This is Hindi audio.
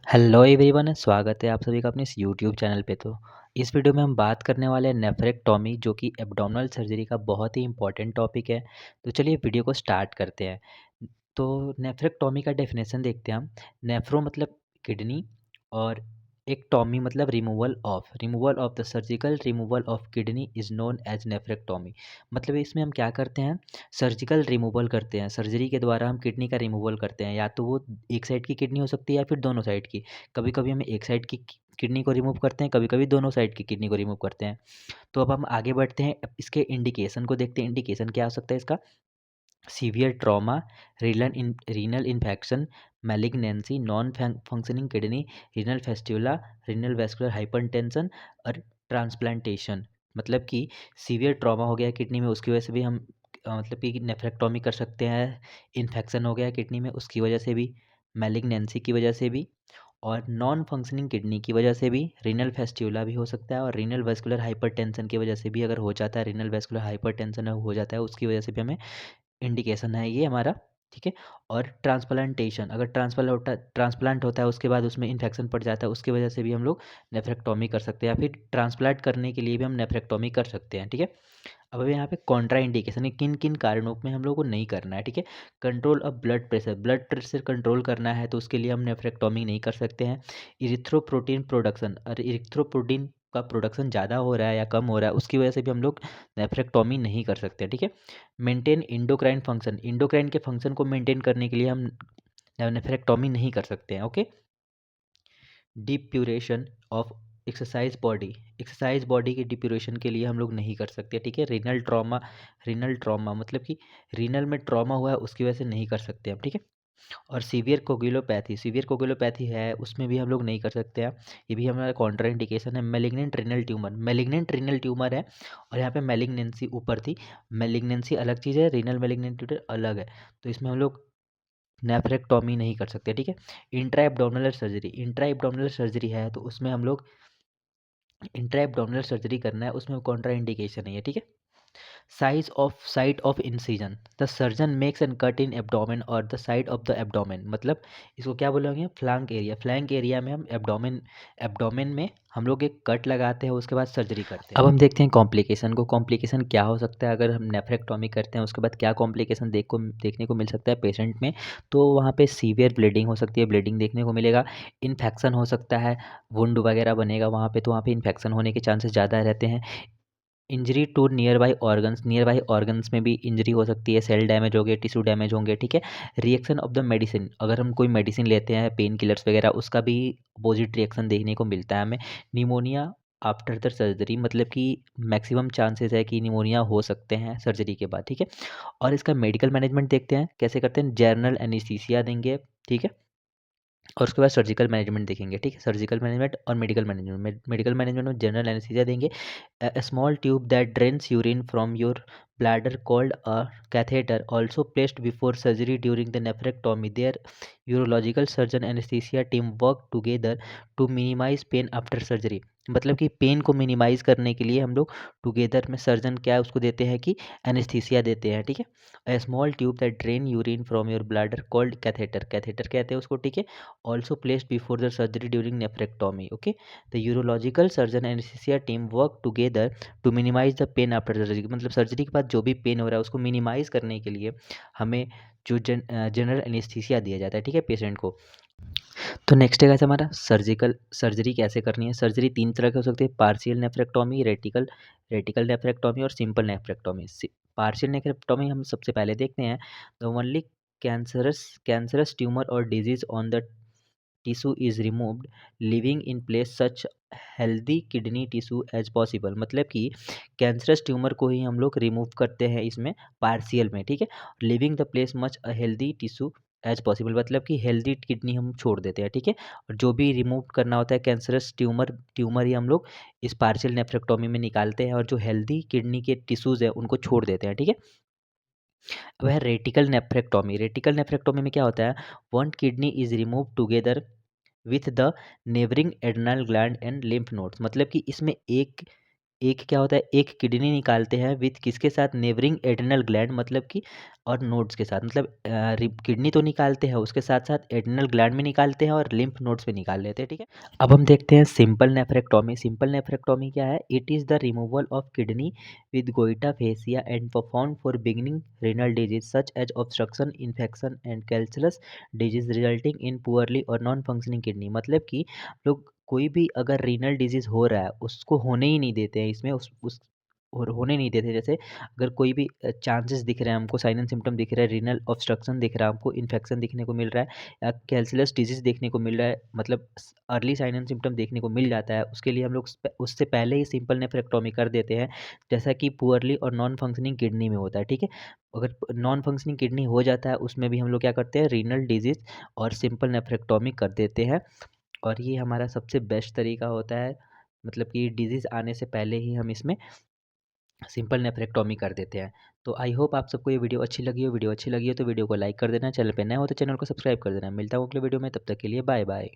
हेलो एवरीवन, स्वागत है आप सभी का अपने इस यूट्यूब चैनल पे। तो इस वीडियो में हम बात करने वाले हैं नेफ्रेक्टोमी, जो कि एब्डोमिनल सर्जरी का बहुत ही इंपॉर्टेंट टॉपिक है। तो चलिए वीडियो को स्टार्ट करते हैं। तो नेफ्रेक्टोमी का डेफिनेशन देखते हैं हम। नेफ्रो मतलब किडनी, और एक्टोमी मतलब removal of the surgical removal of kidney is known as nephrectomy. मतलब इसमें हम क्या करते हैं, सर्जिकल रिमूवल करते हैं। सर्जरी के द्वारा हम किडनी का रिमूवल करते हैं, या तो वो एक साइड की किडनी हो सकती है या फिर दोनों साइड की। कभी कभी हम एक साइड की किडनी को रिमूव करते हैं, कभी कभी दोनों साइड की किडनी को रिमूव करते हैं। तो अब हम आगे बढ़ते हैं, अब इसके इंडिकेशन को देखते हैं। इंडिकेशन क्या हो सकता है इसका? Severe trauma, renal infection, malignancy, non functioning kidney, renal fistula, renal vascular hypertension और ट्रांसप्लांटेशन। मतलब कि सीवियर ट्रॉमा हो गया किडनी में, उसकी वजह से भी हम मतलब कि नेफ्रेक्टोमी कर सकते हैं। इन्फेक्शन हो गया किडनी में, उसकी वजह से भी। मैलिग्नेंसी की वजह से भी, और नॉन फंक्शनिंग किडनी की वजह से भी। रीनल फेस्ट्यूला भी हो सकता है, और रीनल वैस्कुलर हाइपरटेंशन की वजह से भी अगर हो जाता है, रीनल वैस्कुलर हाइपरटेंशन हो जाता है, उसकी वजह से भी हमें इंडिकेशन है ये हमारा। ठीक है। और ट्रांसप्लांटेशन, अगर ट्रांसप्लांट होता है उसके बाद उसमें इन्फेक्शन पड़ जाता है, उसकी वजह से भी हम लोग नेफ्रेक्टोमी कर सकते हैं, या फिर ट्रांसप्लांट करने के लिए भी हम नेफ्रेक्टोमी कर सकते हैं। ठीक है। अब यहाँ पे कॉन्ट्रा इंडिकेशन है, किन किन कारणों में हम लोग को नहीं करना है। ठीक है। Control of blood pressure control करना है, तो उसके लिए हम नेफ्रेक्टोमी नहीं कर सकते हैं। इरिथ्रोप्रोटीन प्रोडक्शन, और इरिथ्रोप्रोटीन का प्रोडक्शन ज़्यादा हो रहा है या कम हो रहा है, उसकी वजह से भी हम लोग नेफ्रेक्टोमी नहीं कर सकते। ठीक है। मेंटेन इंडोक्राइन फंक्शन, इंडोक्राइन के फंक्शन को मेंटेन करने के लिए हम नेफ्रेक्टोमी नहीं कर सकते हैं। ओके। डिप्यूरेशन ऑफ एक्सरसाइज बॉडी की डिप्यूरेशन के लिए हम लोग नहीं कर सकते। ठीक है। रीनल ट्रॉमा मतलब कि रीनल में ट्रॉमा हुआ है, उसकी वजह से नहीं कर सकते हम। ठीक है। और सीवियर कोगुलोपैथी है, उसमें भी हम लोग नहीं कर सकते हैं। ये भी हमारा कॉन्ट्रा इंडिकेशन है। मैलिग्नेंट रीनल ट्यूमर है, और यहाँ पे मैलिग्नेंसी ऊपर थी। मैलिग्नेंसी अलग चीज़ है, रीनल मैलिग्नेंट अलग है। तो इसमें हम लोग नेफ्रेक्टोमी नहीं कर सकते। ठीक है। इंट्रा एब्डोमिनल सर्जरी है, तो उसमें हम लोग इंट्रा एब्डोमिनल सर्जरी करना है, उसमें कॉन्ट्रा इंडिकेशन है ये। ठीक है। Site of incision, the surgeon makes an cut in abdomen और the side of the abdomen. मतलब इसको क्या बोलेंगे, फ्लैंक एरिया में हम एब्डोमेन में हम लोग एक कट लगाते हैं, उसके बाद सर्जरी करते हैं। अब हम देखते हैं कॉम्प्लिकेशन क्या हो सकता है अगर हम नेफ्रेक्टोमी करते हैं, उसके बाद क्या कॉम्प्लिकेशन देखने को मिल सकता है पेशेंट में। तो वहाँ पे सीवियर ब्लीडिंग हो सकती है, ब्लीडिंग देखने को मिलेगा। इन्फेक्शन हो सकता है, वुंड वगैरह बनेगा वहाँ पे, तो वहाँ पे इन्फेक्शन होने के चांसेस ज़्यादा रहते हैं। Injury to nearby organs में भी इंजरी हो सकती है, सेल डैमेज हो गए, टिश्यू डैमेज होंगे। ठीक है। रिएक्शन ऑफ द मेडिसिन, अगर हम कोई मेडिसिन लेते हैं पेन किलर्स वगैरह, उसका भी अपोजिट रिएक्शन देखने को मिलता है हमें। निमोनिया आफ्टर द सर्जरी, मतलब कि मैक्सिमम चांसेस है कि निमोनिया हो सकते हैं सर्जरी के बाद। ठीक है। और इसका मेडिकल मैनेजमेंट देखते हैं कैसे करते हैं। जनरल एनेस्थीसिया देंगे। ठीक है। और उसके बाद सर्जिकल मैनेजमेंट देखेंगे। ठीक है। सर्जिकल मैनेजमेंट और मेडिकल मैनेजमेंट में जनरल एनेस्थीसिया देंगे। A small tube that drains urine from your bladder called a catheter also placed before surgery during the nephrectomy. Their urological surgeon anesthesia team work together to minimize pain after surgery. मतलब कि पेन को मिनिमाइज करने के लिए हम लोग टुगेदर में सर्जन क्या है उसको देते हैं कि एनेस्थीसिया देते हैं। ठीक है। A small tube that drain urine from your bladder called catheter कहते हैं उसको। ठीक है। Also placed before the surgery during nephrectomy. Okay. The urological surgeon anesthesia team work together to minimize the pain after surgery. मतलब सर्जरी के बाद जो भी पेन हो रहा है उसको मिनिमाइज करने के लिए हमें जो जनरल एनेस्थीसिया दिया जाता है। ठीक है, पेशेंट को। तो नेक्स्ट है कैसे हमारा सर्जरी कैसे करनी है। सर्जरी तीन तरह की हो सकती है, पार्शियल नेफ्रेक्टोमी, रेटिकल नेफ्रेक्टोमी और सिंपल नेफ्रेक्टोमी। पार्शियल नेफ्रेक्टोमी हम सबसे पहले देखते हैं। द ओनली कैंसरस ट्यूमर और disease on the tissue is removed, living in place such healthy kidney tissue as possible. मतलब कि कैंसरस ट्यूमर को ही हम लोग रिमूव करते हैं इसमें, पार्शियल में। ठीक है। Living the place much a healthy tissue as possible, मतलब कि हेल्दी किडनी हम छोड़ देते हैं। ठीक है। और जो भी रिमूव करना होता है कैंसरस ट्यूमर ही हम लोग इस पार्शियल नेफ्रेक्टोमी में निकालते हैं, और जो हेल्दी किडनी के टिश्यूज़ है उनको छोड़ देते हैं। ठीक है। वह रेटिकल नेफ्रेक्टोमी में क्या होता है, one kidney is remove together with the neighbouring adrenal gland and lymph nodes. मतलब कि इसमें एक एक क्या होता है, एक किडनी निकालते हैं विथ किसके साथ, नेबरिंग एड्रिनल ग्लैंड, मतलब कि और नोड्स के साथ, मतलब किडनी तो निकालते हैं, उसके साथ साथ एड्रिनल ग्लैंड में निकालते हैं और लिम्फ नोड्स में निकाल लेते हैं, ठीक है। अब हम देखते हैं सिंपल नेफ्रेक्टोमी। सिंपल नेफ्रेक्टोमी क्या है? It is the removal of kidney with goita fascia and performed for beginning renal disease such as obstruction, infection and calculous disease resulting in poorly or non-functioning kidney। मतलब कि लोग कोई भी अगर रीनल डिजीज़ हो रहा है उसको होने ही नहीं देते हैं इसमें, उस और होने नहीं देते। जैसे अगर कोई भी चांसेस दिख रहे हैं हमको, साइन एंड सिम्टम दिख रहा है, रीनल ऑब्स्ट्रक्शन दिख रहा है हमको, इन्फेक्शन दिखने को मिल रहा है या कैल्कुलस डिजीज़ देखने को मिल रहा है, मतलब अर्ली साइन एंड सिम्टम देखने को मिल जाता है, उसके लिए हम लोग उससे पहले ही सिंपल नेफ्रेक्टोमी कर देते हैं, जैसा कि पुअरली और नॉन फंक्शनिंग किडनी में होता है, ठीक है। अगर नॉन फंक्शनिंग किडनी हो जाता है उसमें भी हम लोग क्या करते हैं, रीनल डिजीज़ और सिंपल नेफ्रेक्टोमी कर देते हैं। और ये हमारा सबसे बेस्ट तरीका होता है, मतलब कि डिजीज़ आने से पहले ही हम इसमें सिंपल नेफ्रेक्टोमी कर देते हैं। तो आई होप आप सबको ये वीडियो अच्छी लगी हो तो वीडियो को लाइक कर देना, चैनल पे नए हो तो चैनल को सब्सक्राइब कर देना। मिलता हूँ अगले वीडियो में, तब तक के लिए बाय बाय।